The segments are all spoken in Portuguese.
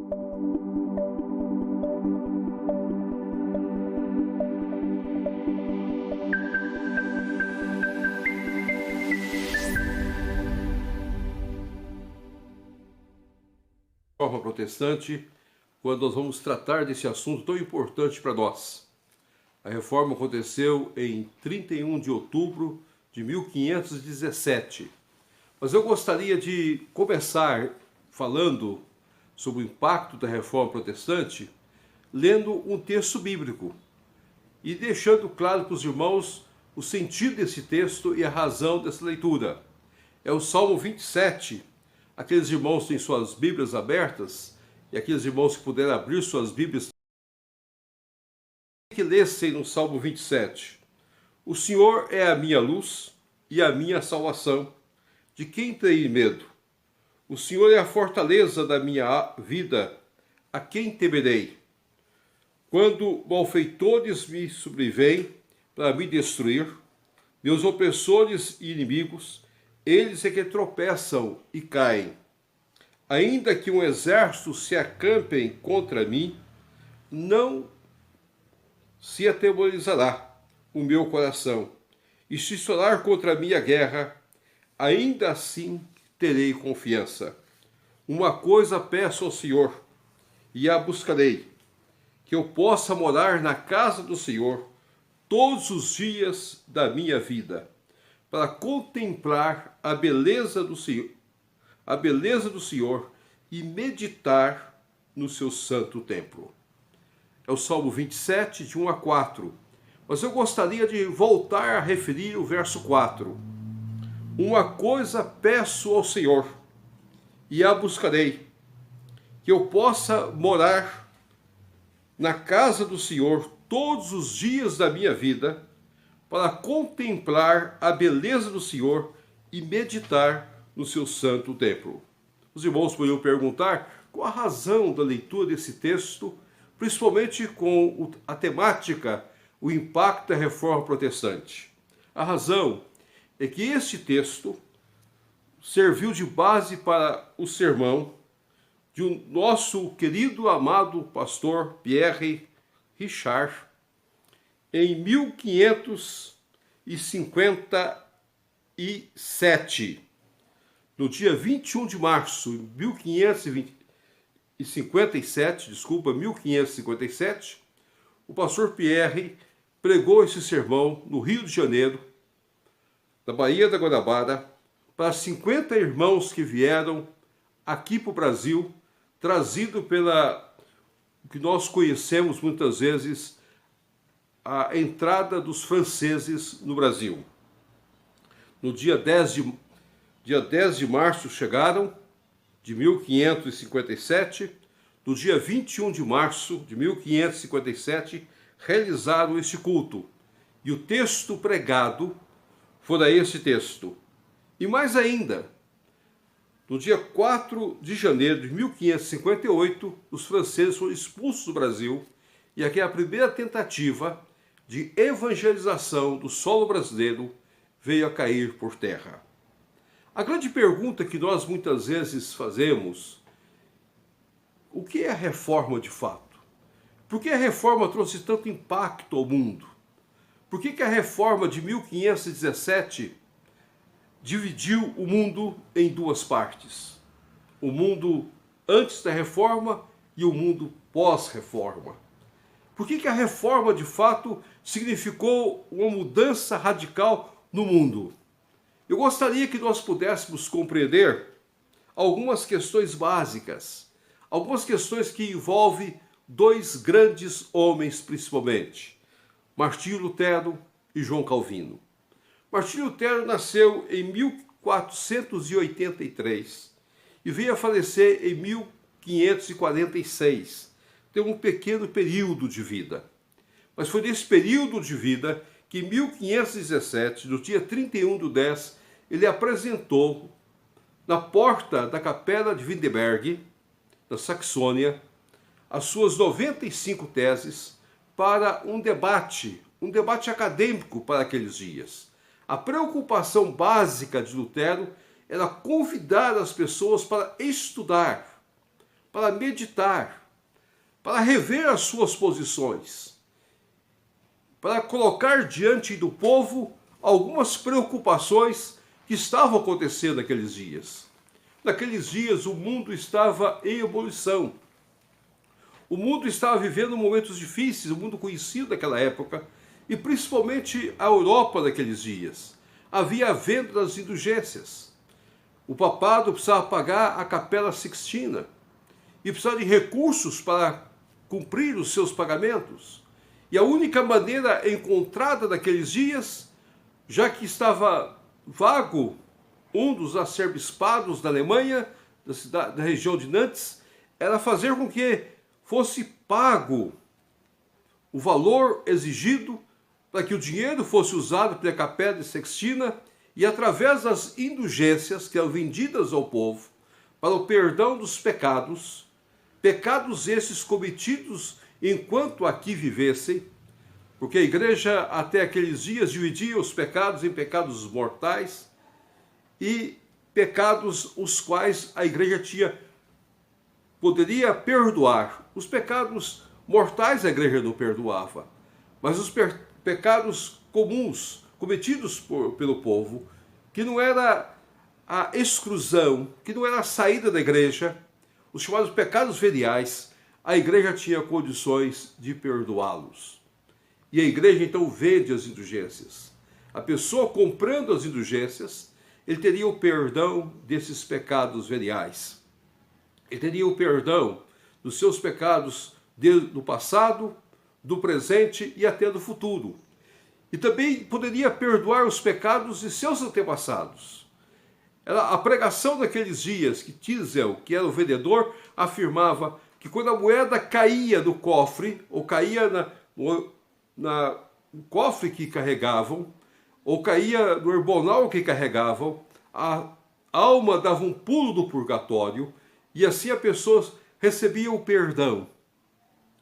Reforma protestante, quando nós vamos tratar desse assunto tão importante para nós. A reforma aconteceu em 31 de outubro de 1517. Mas eu gostaria de começar falando sobre o impacto da reforma protestante, lendo um texto bíblico e deixando claro para os irmãos o sentido desse texto e a razão dessa leitura. É o Salmo 27. Aqueles irmãos que têm suas Bíblias abertas, e aqueles irmãos que puderem abrir suas Bíblias, que lessem no Salmo 27. O Senhor é a minha luz e a minha salvação. De quem terei medo? O Senhor é a fortaleza da minha vida. A quem temerei? Quando malfeitores me sobrevêm para me destruir, meus opressores e inimigos, eles é que tropeçam e caem. Ainda que um exército se acampem contra mim, não se atemorizará o meu coração. E se solar contra mim a guerra, ainda assim terei confiança. Uma coisa peço ao Senhor, e a buscarei, que eu possa morar na casa do Senhor todos os dias da minha vida, para contemplar a beleza do Senhor e meditar no seu santo templo. É o Salmo 27, de 1 a 4. Mas eu gostaria de voltar a referir o verso 4. Uma coisa peço ao Senhor, e a buscarei, que eu possa morar na casa do Senhor todos os dias da minha vida, para contemplar a beleza do Senhor e meditar no seu santo templo. Os irmãos poderiam perguntar qual a razão da leitura desse texto, principalmente com a temática, o impacto da reforma protestante. A razão é que este texto serviu de base para o sermão de nosso querido, amado pastor Pierre Richard, em 1557, no dia 21 de março de 1557, o pastor Pierre pregou esse sermão no Rio de Janeiro, na Baía da Guanabara, para 50 irmãos que vieram aqui para o Brasil, trazido pela o que nós conhecemos muitas vezes a entrada dos franceses no Brasil. No dia 10 de março chegaram, de 1557, no dia 21 de março de 1557, realizaram este culto. E o texto pregado fora esse texto. E mais ainda, no dia 4 de janeiro de 1558, os franceses foram expulsos do Brasil, e aqui é a primeira tentativa de evangelização do solo brasileiro veio a cair por terra. A grande pergunta que nós muitas vezes fazemos: o que é a reforma de fato? Por que a reforma trouxe tanto impacto ao mundo? Por que a reforma de 1517 dividiu o mundo em duas partes? O mundo antes da reforma e o mundo pós-reforma. Por que a reforma de fato significou uma mudança radical no mundo? Eu gostaria que nós pudéssemos compreender algumas questões básicas, algumas questões que envolvem dois grandes homens principalmente, Martinho Lutero e João Calvino. Martinho Lutero nasceu em 1483 e veio a falecer em 1546. Tem um pequeno período de vida. Mas foi nesse período de vida que em 1517, no dia 31/10, ele apresentou na porta da Capela de Wittenberg, da Saxônia, as suas 95 teses para um debate acadêmico para aqueles dias. A preocupação básica de Lutero era convidar as pessoas para estudar para meditar, para rever as suas posições, para colocar diante do povo algumas preocupações que estavam acontecendo naqueles dias. Naqueles dias o mundo estava em ebulição. O mundo estava vivendo momentos difíceis, o mundo conhecido daquela época, e principalmente a Europa naqueles dias. Havia a venda das indulgências. O papado precisava pagar a Capela Sixtina e precisava de recursos para cumprir os seus pagamentos. E a única maneira encontrada naqueles dias, já que estava vago um dos arcebispados da Alemanha, da região de Nantes, era fazer com que fosse pago o valor exigido para que o dinheiro fosse usado pela Capela Sixtina e através das indulgências que eram vendidas ao povo para o perdão dos pecados, pecados esses cometidos enquanto aqui vivessem, porque a igreja até aqueles dias dividia os pecados em pecados mortais e pecados os quais a igreja poderia perdoar. Os pecados mortais a igreja não perdoava, mas os pecados comuns cometidos pelo povo, que não era a exclusão, que não era a saída da igreja, os chamados pecados veniais, a igreja tinha condições de perdoá-los. E a igreja então vende as indulgências. A pessoa comprando as indulgências, ele teria o perdão desses pecados veniais. Ele teria o perdão dos seus pecados do passado, do presente e até do futuro. E também poderia perdoar os pecados de seus antepassados. A pregação daqueles dias, que Tisel, que era o vendedor, afirmava que quando a moeda caía no cofre, ou caía no cofre que carregavam, ou caía no herbonal que carregavam, a alma dava um pulo do purgatório, e assim a pessoa recebia o perdão.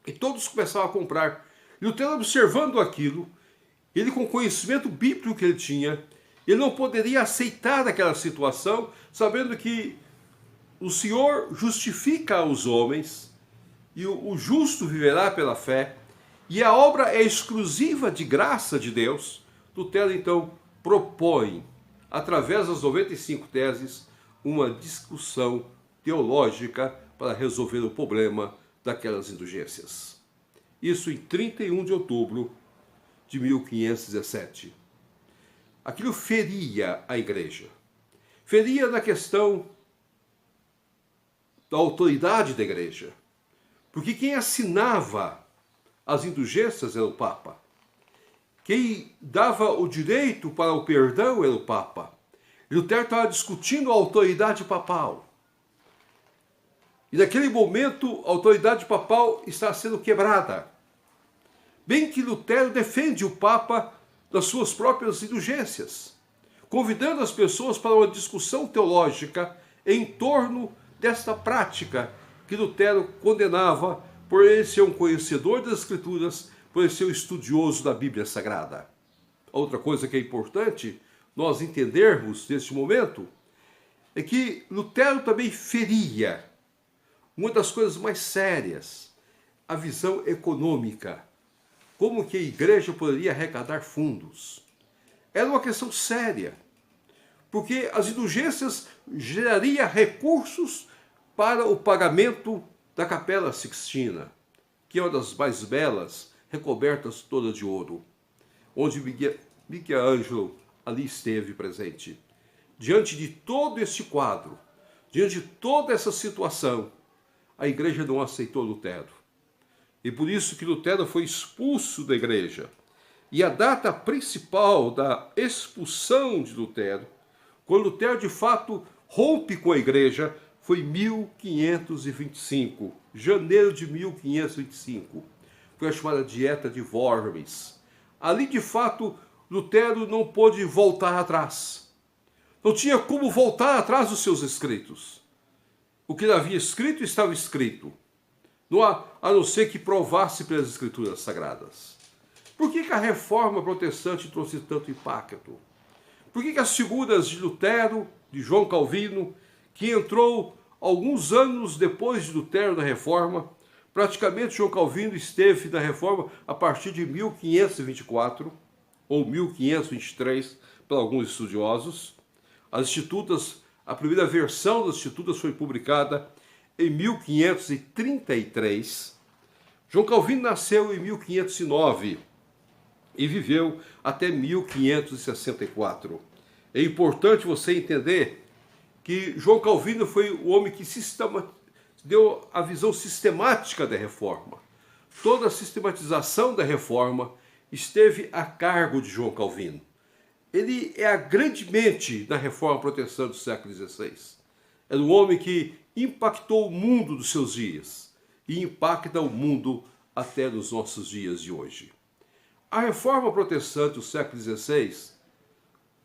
E todos começavam a comprar. E Lutero, observando aquilo, ele com o conhecimento bíblico que ele tinha, ele não poderia aceitar aquela situação, sabendo que o Senhor justifica os homens, e o justo viverá pela fé, e a obra é exclusiva de graça de Deus. Lutero então propõe, através das 95 teses, uma discussão teológica para resolver o problema daquelas indulgências. Isso em 31 de outubro de 1517. Aquilo feria a igreja. Feria na questão da autoridade da igreja. Porque quem assinava as indulgências era o Papa. Quem dava o direito para o perdão era o Papa. Lutero estava discutindo a autoridade papal. E naquele momento a autoridade papal está sendo quebrada. Bem que Lutero defende o Papa das suas próprias indulgências, convidando as pessoas para uma discussão teológica em torno desta prática que Lutero condenava por ele ser um conhecedor das Escrituras, por ele ser um estudioso da Bíblia Sagrada. Outra coisa que é importante nós entendermos neste momento é que Lutero também feria uma das coisas mais sérias, a visão econômica. Como que a igreja poderia arrecadar fundos? Era uma questão séria, porque as indulgências gerariam recursos para o pagamento da Capela Sixtina, que é uma das mais belas, recobertas toda de ouro, onde Michelangelo ali esteve presente. Diante de todo este quadro, diante de toda essa situação, a igreja não aceitou Lutero. E por isso que Lutero foi expulso da igreja. E a data principal da expulsão de Lutero, quando Lutero de fato rompe com a igreja, foi 1525, janeiro de 1525. Foi a chamada Dieta de Worms. Ali de fato Lutero não pôde voltar atrás. Não tinha como voltar atrás dos seus escritos. O que ele havia escrito estava escrito. A não ser que provasse pelas Escrituras Sagradas. Por que a reforma protestante trouxe tanto impacto? Por que as figuras de Lutero, de João Calvino, que entrou Alguns anos depois de Lutero na Reforma, praticamente João Calvino esteve na Reforma a partir de 1524 ou 1523, para alguns estudiosos. As Institutas, a primeira versão das Institutas foi publicada em 1533. João Calvino nasceu em 1509 e viveu até 1564. É importante você entender que João Calvino foi o homem que deu a visão sistemática da Reforma. Toda a sistematização da Reforma esteve a cargo de João Calvino. Ele é a grande mente da Reforma Protestante do século XVI. Era um homem que impactou o mundo dos seus dias e impacta o mundo até nos nossos dias de hoje. A Reforma Protestante do século XVI,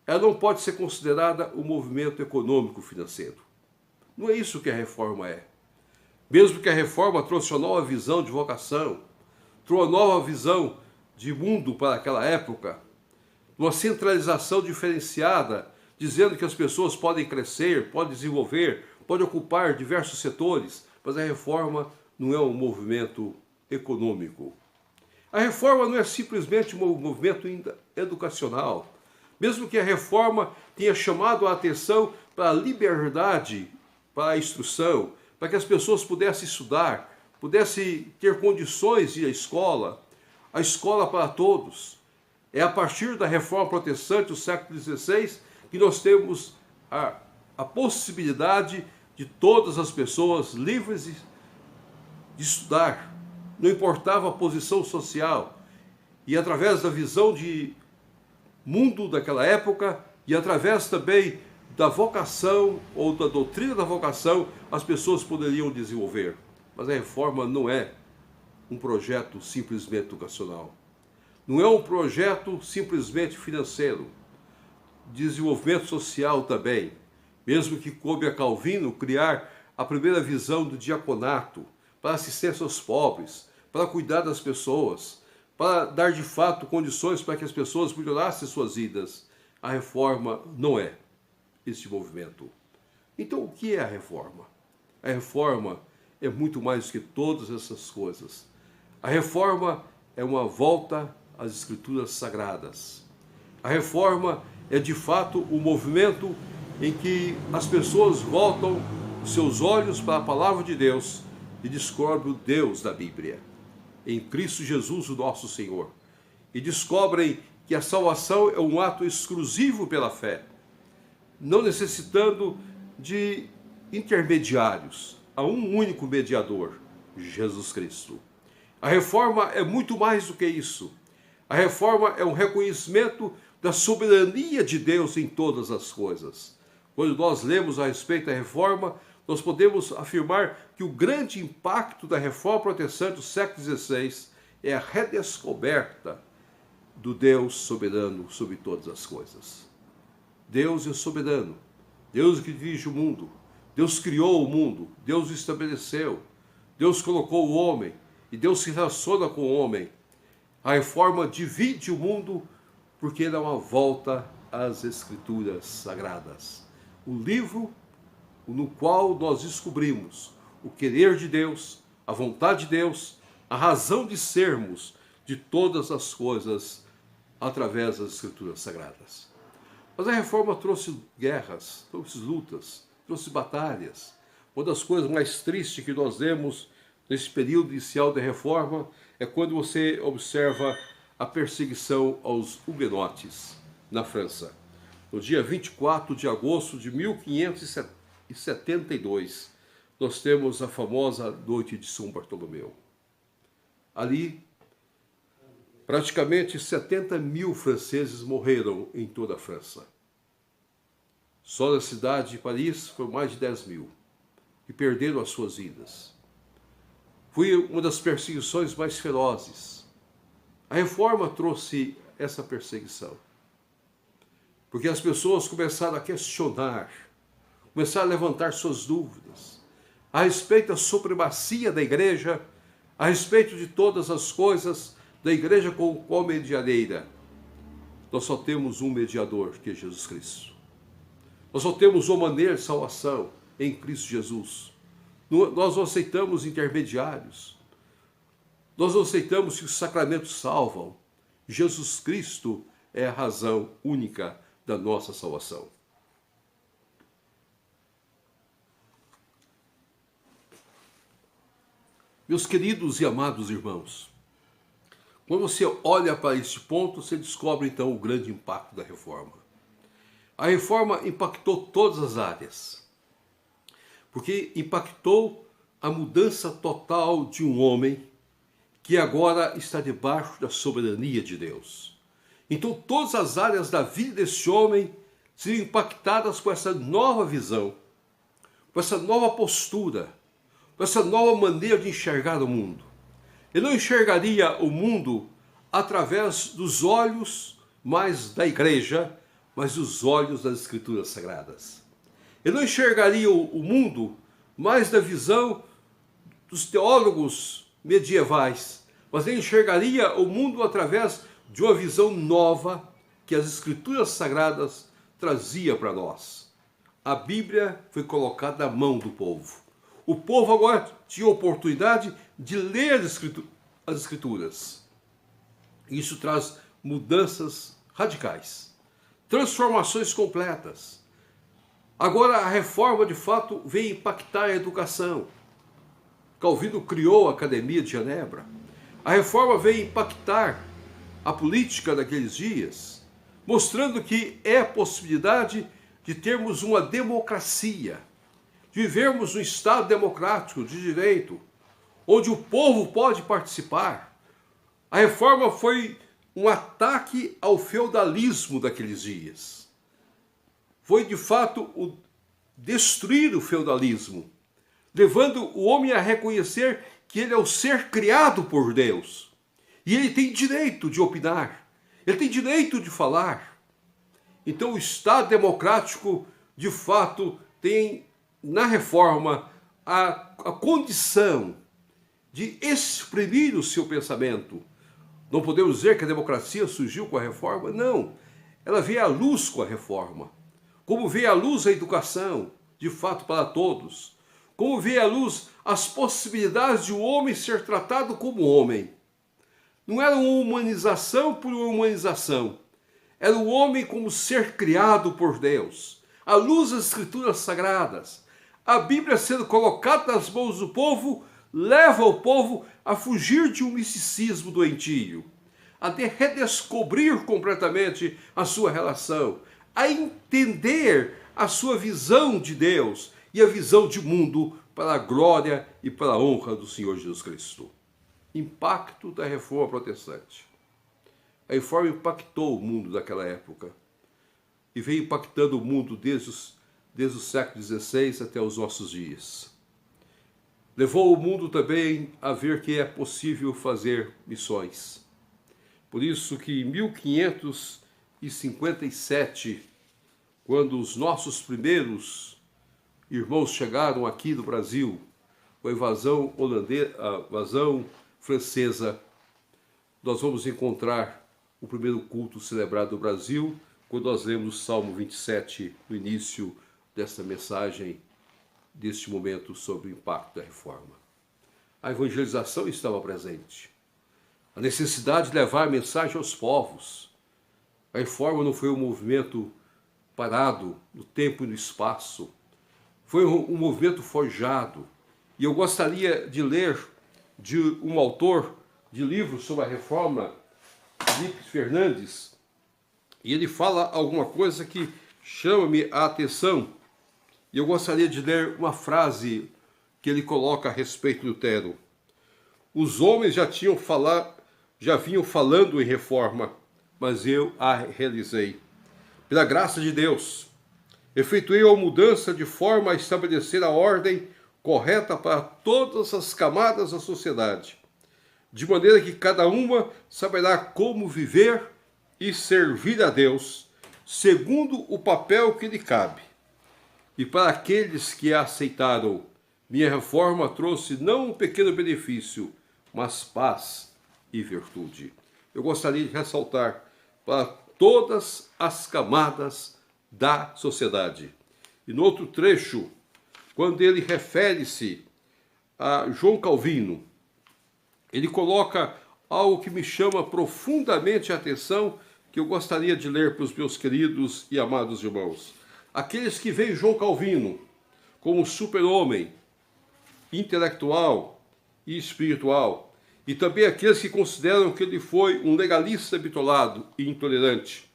ela não pode ser considerada um movimento econômico-financeiro. Não é isso que a Reforma é. Mesmo que a Reforma trouxe uma nova visão de vocação, trouxe uma nova visão de mundo para aquela época, uma centralização diferenciada, dizendo que as pessoas podem crescer, podem desenvolver, podem ocupar diversos setores, mas a Reforma não é um movimento econômico. A Reforma não é simplesmente um movimento educacional. Mesmo que a Reforma tenha chamado a atenção para a liberdade, para a instrução, para que as pessoas pudessem estudar, pudessem ter condições de ir à escola, a escola para todos. É a partir da Reforma Protestante do século XVI que nós temos a possibilidade de todas as pessoas livres de estudar. Não importava a posição social. E através da visão de mundo daquela época e através também da vocação ou da doutrina da vocação, as pessoas poderiam desenvolver. Mas a Reforma não é um projeto simplesmente educacional. Não é um projeto simplesmente financeiro. Desenvolvimento social também. Mesmo que coube a Calvino criar a primeira visão do diaconato para assistência aos pobres, para cuidar das pessoas, para dar de fato condições para que as pessoas melhorassem suas vidas. A Reforma não é este movimento. Então, o que é a Reforma? A Reforma é muito mais do que todas essas coisas. A Reforma é uma volta às Escrituras Sagradas. A Reforma é de fato o movimento em que as pessoas voltam os seus olhos para a Palavra de Deus e descobrem o Deus da Bíblia, em Cristo Jesus, o nosso Senhor. E descobrem que a salvação é um ato exclusivo pela fé, não necessitando de intermediários. Há um único mediador, Jesus Cristo. A Reforma é muito mais do que isso. A Reforma é um reconhecimento da soberania de Deus em todas as coisas. Quando nós lemos a respeito da Reforma, nós podemos afirmar que o grande impacto da Reforma Protestante do século XVI é a redescoberta do Deus soberano sobre todas as coisas. Deus é soberano. Deus que dirige o mundo. Deus criou o mundo. Deus o estabeleceu. Deus colocou o homem. E Deus se relaciona com o homem. A Reforma divide o mundo porque dá uma volta às Escrituras Sagradas. O livro no qual nós descobrimos o querer de Deus, a vontade de Deus, a razão de sermos de todas as coisas através das Escrituras Sagradas. Mas a Reforma trouxe guerras, trouxe lutas, trouxe batalhas. Uma das coisas mais tristes que nós vemos nesse período inicial da Reforma é quando você observa a perseguição aos huguenotes na França. No dia 24 de agosto de 1572, nós temos a famosa noite de São Bartolomeu. Ali, praticamente 70 mil franceses morreram em toda a França. Só na cidade de Paris foram mais de 10 mil que perderam as suas vidas. Foi uma das perseguições mais ferozes. A Reforma trouxe essa perseguição, porque as pessoas começaram a questionar, começaram a levantar suas dúvidas a respeito da supremacia da igreja, a respeito de todas as coisas da igreja como medianeira. Nós só temos um mediador, que é Jesus Cristo. Nós só temos uma maneira de salvação, em Cristo Jesus. Nós não aceitamos intermediários. Nós não aceitamos que os sacramentos salvam. Jesus Cristo é a razão única da nossa salvação. Meus queridos e amados irmãos, quando você olha para este ponto, você descobre então o grande impacto da reforma. A reforma impactou todas as áreas, porque impactou a mudança total de um homem que agora está debaixo da soberania de Deus. Então todas as áreas da vida desse homem seriam impactadas por essa nova visão, por essa nova postura, por essa nova maneira de enxergar o mundo. Ele não enxergaria o mundo através dos olhos mais da igreja, mas dos olhos das Escrituras Sagradas. Ele não enxergaria o mundo mais da visão dos teólogos medievais, mas ele enxergaria o mundo através de uma visão nova que as Escrituras Sagradas traziam para nós. A Bíblia foi colocada na mão do povo. O povo agora tinha a oportunidade de ler as Escrituras. Isso traz mudanças radicais, transformações completas. Agora a reforma de fato veio impactar a educação. Calvino criou a Academia de Genebra. A reforma veio impactar a política daqueles dias, mostrando que é a possibilidade de termos uma democracia, de vivermos um Estado democrático de direito, onde o povo pode participar. A reforma foi um ataque ao feudalismo daqueles dias. Foi, de fato, destruir o feudalismo, levando o homem a reconhecer que ele é o ser criado por Deus. E ele tem direito de opinar, ele tem direito de falar. Então o Estado democrático, de fato, tem na reforma a condição de exprimir o seu pensamento. Não podemos dizer que a democracia surgiu com a reforma, não. Ela veio à luz com a reforma. Como veio à luz a educação, de fato para todos. Como veio à luz as possibilidades de o homem ser tratado como homem. Não era uma humanização por uma humanização. Era o homem como ser criado por Deus. À luz das Escrituras Sagradas. A Bíblia sendo colocada nas mãos do povo, leva o povo a fugir de um misticismo doentio, a redescobrir completamente a sua relação, a entender a sua visão de Deus e a visão de mundo para a glória e para a honra do Senhor Jesus Cristo. Impacto da reforma protestante. A reforma impactou o mundo daquela época e veio impactando o mundo desde o século XVI até os nossos dias. Levou o mundo também a ver que é possível fazer missões. Por isso que em 1557, quando os nossos primeiros irmãos chegaram aqui no Brasil, com a invasão holandesa, a invasão francesa, nós vamos encontrar o primeiro culto celebrado no Brasil, quando nós lemos o Salmo 27, no início desta mensagem, deste momento sobre o impacto da reforma. A evangelização estava presente. A necessidade de levar a mensagem aos povos. A reforma não foi um movimento parado no tempo e no espaço. Foi um movimento forjado. E eu gostaria de ler de um autor de livros sobre a reforma, Felipe Fernandes, e ele fala alguma coisa que chama-me a atenção. E eu gostaria de ler uma frase que ele coloca a respeito de Lutero. Os homens já vinham falando em reforma, mas eu a realizei. Pela graça de Deus, efetuei a mudança de forma a estabelecer a ordem correta para todas as camadas da sociedade, de maneira que cada uma saberá como viver e servir a Deus, segundo o papel que lhe cabe. E para aqueles que a aceitaram, minha reforma trouxe não um pequeno benefício, mas paz e virtude. Eu gostaria de ressaltar para todas as camadas da sociedade. E no outro trecho quando ele refere-se a João Calvino, ele coloca algo que me chama profundamente a atenção, que eu gostaria de ler para os meus queridos e amados irmãos. Aqueles que veem João Calvino como super-homem, intelectual e espiritual, e também aqueles que consideram que ele foi um legalista bitolado e intolerante,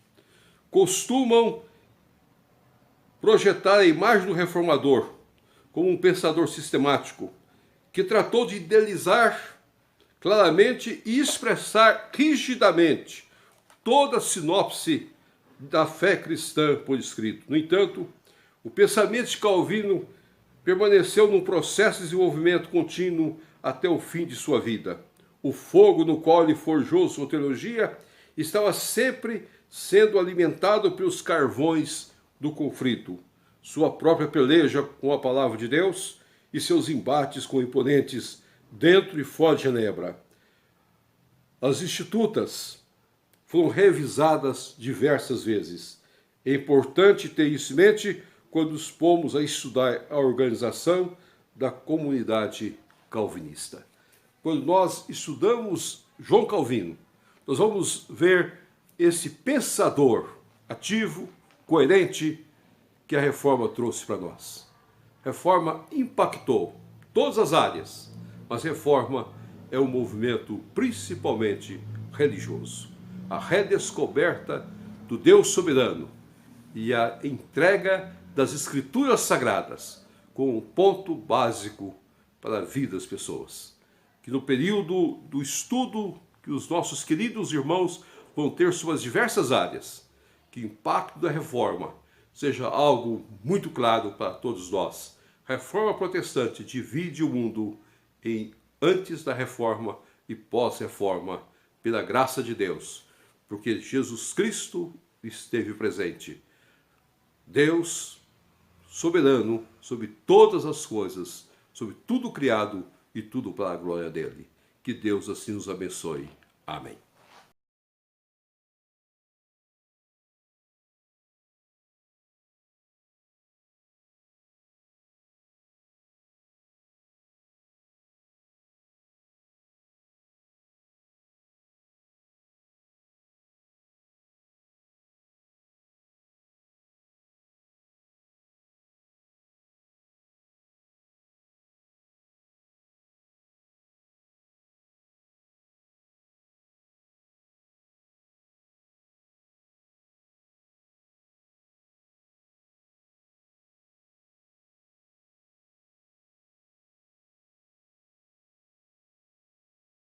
costumam projetar a imagem do reformador como um pensador sistemático, que tratou de idealizar claramente e expressar rigidamente toda a sinopse da fé cristã por escrito. No entanto, o pensamento de Calvino permaneceu num processo de desenvolvimento contínuo até o fim de sua vida. O fogo no qual ele forjou sua teologia estava sempre sendo alimentado pelos carvões do conflito, sua própria peleja com a palavra de Deus e seus embates com oponentes dentro e fora de Genebra. As institutas foram revisadas diversas vezes. É importante ter isso em mente quando nos pomos a estudar a organização da comunidade calvinista. Quando nós estudamos João Calvino, nós vamos ver esse pensador ativo, coerente, que a reforma trouxe para nós. A reforma impactou todas as áreas, mas a reforma é um movimento principalmente religioso. A redescoberta do Deus soberano e a entrega das Escrituras Sagradas como um ponto básico para a vida das pessoas. Que no período do estudo que os nossos queridos irmãos vão ter sobre as diversas áreas, que o impacto da reforma seja algo muito claro para todos nós. A reforma protestante divide o mundo em antes da reforma e pós-reforma, pela graça de Deus, porque Jesus Cristo esteve presente. Deus soberano sobre todas as coisas, sobre tudo criado e tudo para a glória dele. Que Deus assim nos abençoe. Amém.